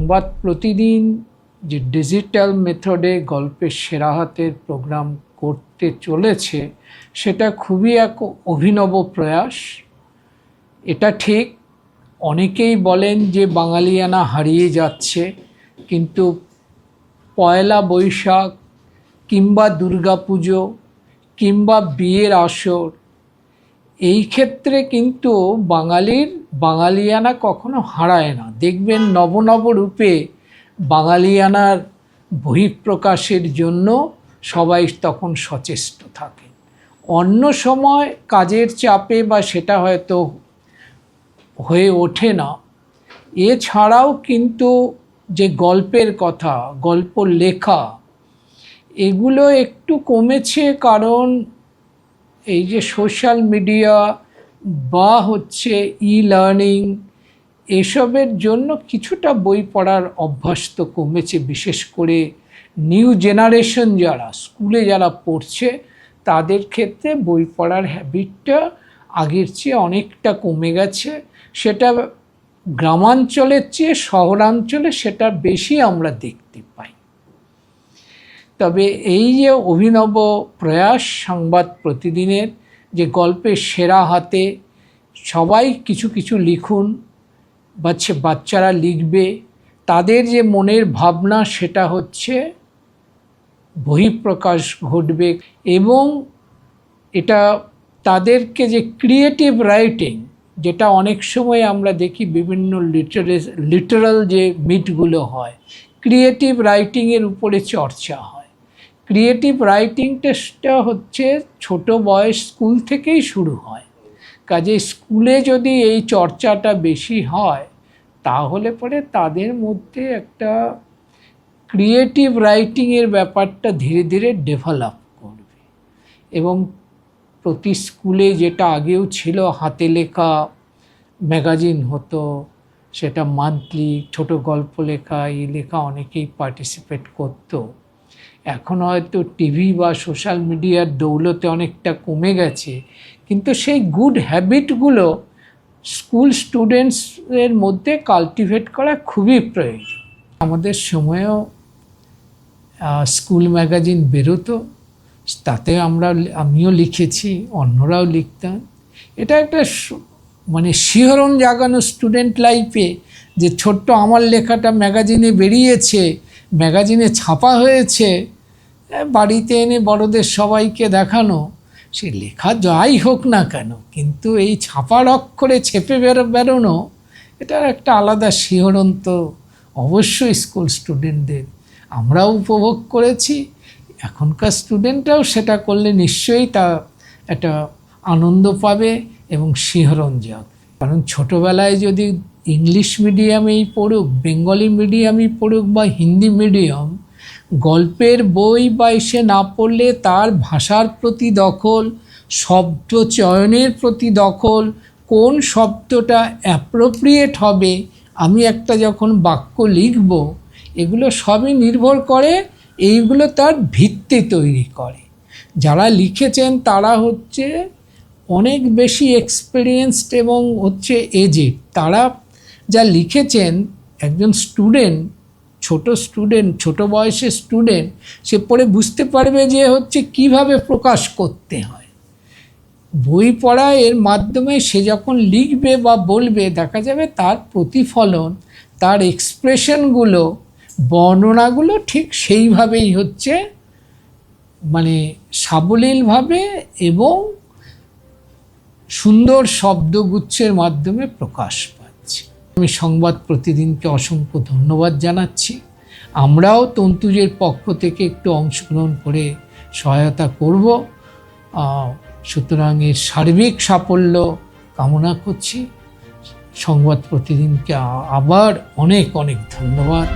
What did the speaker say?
সংবাদ প্রতিদিন যে ডিজিটাল মেথডে গল্পের সেরা হাতের প্রোগ্রাম করতে চলেছে সেটা খুবই এক অভিনব প্রয়াস। এটা ঠিক, অনেকেই বলেন যে বাঙালিয়ানা হারিয়ে যাচ্ছে, কিন্তু পয়লা বৈশাখ কিংবা দুর্গাপুজো কিংবা বিয়ের আসর, এই ক্ষেত্রে কিন্তু বাঙালিয়ানা কখনো হারায় না। দেখবেন নব রূপে বাঙালিয়ানার বহিঃপ্রকাশের জন্য সবাই তখন সচেষ্ট থাকে। অন্য সময় কাজের চাপে বা সেটা হয়তো হয়ে ওঠে না। এছাড়াও কিন্তু যে গল্পের কথা, গল্প লেখা, এগুলো একটু কমেছে, কারণ এই যে সোশ্যাল মিডিয়া বা ই-লার্নিং, এসবের জন্য কিছুটা বই পড়ার অভ্যাস তো কমেছে। বিশেষ করে নিউ জেনারেশন যারা স্কুলে যারা পড়ছে তাদের ক্ষেত্রে বই পড়ার হ্যাবিটটা আগের চেয়ে অনেকটা কমে গেছে। সেটা গ্রামাঞ্চলের চেয়ে শহরাঞ্চলে সেটা বেশি আমরা দেখতে পাই। তবে এই যে অভিনব প্রয়াস সংবাদ প্রতিদিনের, যে গল্পের সেরা হাতে সবাই কিছু কিছু লিখুন, বাচ্চারা লিখবে, তাদের যে মনের ভাবনা সেটা বহিঃপ্রকাশ ঘটবে, এবং এটা তাদেরকে যে ক্রিয়েটিভ রাইটিং, যেটা অনেক সময় আমরা দেখি বিভিন্ন লিটারাল যে মিটগুলো হয়, ক্রিয়েটিভ রাইটিংয়ের উপরে চর্চা হয়। ক্রিয়েটিভ রাইটিংটা ছোট বয়স স্কুল থেকেই শুরু হয়। কাজে স্কুলে যদি এই চর্চাটা বেশি হয় তাহলে পরে তাদের মধ্যে একটা ক্রিয়েটিভ রাইটিংয়ের ব্যাপারটা ধীরে ধীরে ডেভেলপ করবে। এবং প্রতি স্কুলে যেটা আগেও ছিল, হাতে লেখা ম্যাগাজিন হতো, সেটা মান্থলি ছোট গল্প লেখা, এই লেখা অনেকেই পার্টিসিপেট করতো। এখন হয়তো টিভি বা সোশ্যাল মিডিয়ার দৌলতে অনেকটা কমে গেছে, কিন্তু সেই গুড হ্যাবিটগুলো স্কুল স্টুডেন্টসের মধ্যে কাল্টিভেট করা খুবই প্রয়োজন। আমাদের সময়েও স্কুল ম্যাগাজিন বেরোতো, তাতে আমিও লিখেছি, অন্যরাও লিখতাম। এটা একটা শিহরণ জাগানো স্টুডেন্ট লাইফে, যে ছোট্ট আমার লেখাটা ম্যাগাজিনে বেরিয়েছে, ম্যাগাজিনে ছাপা হয়েছে, বাড়িতে এনে বড়দের সবাইকে দেখানো। সে লেখা যাই হোক না কেন, কিন্তু এই ছাপার অক্ষরে ছেপে বেরোনো, এটার একটা আলাদা শিহরণ তো অবশ্যই স্কুল স্টুডেন্টদের। আমরাও উপভোগ করেছি, এখনকার স্টুডেন্টরাও সেটা করলে নিশ্চয়ই তা একটা আনন্দ পাবে এবং শিহরণ জাগবে। কারণ ছোটোবেলায় যদি ইংলিশ মিডিয়ামেই পড়ুক, বেঙ্গলি মিডিয়ামেই পড়ুক বা হিন্দি মিডিয়াম, গল্পের বই বা এসে না পড়লে তার ভাষার প্রতি দখল, শব্দ চয়নের প্রতি দখল, কোন শব্দটা অ্যাপ্রোপ্রিয়েট হবে, আমি একটা যখন বাক্য লিখব, এগুলো সবই নির্ভর করে, এইগুলো তার ভিত্তি তৈরি করে। যারা লিখেছেন তারা অনেক বেশি এক্সপিরিয়েন্সড এবং এজেড। তারা যা লিখেছেন, একজন ছোট বয়সের স্টুডেন্ট সে পড়ে বুঝতে পারবে যে কিভাবে প্রকাশ করতে হয়। বই পড়া এর মাধ্যমে সে যখন লিখবে বা বলবে, দেখা যাবে তার প্রতিফলন, তার এক্সপ্রেশনগুলো, বর্ণনাগুলো ঠিক সেইভাবেই সাবলীলভাবে এবং সুন্দর শব্দগুচ্ছের মাধ্যমে প্রকাশ পাচ্ছে। আমি সংবাদ প্রতিদিনকে অসংখ্য ধন্যবাদ জানাচ্ছি। আমরাও তন্তুজের পক্ষ থেকে একটু অংশগ্রহণ করে সহায়তা করব। সুতরাং এর সার্বিক সাফল্য কামনা করছি। সংবাদ প্রতিদিনকে আবার অনেক অনেক ধন্যবাদ।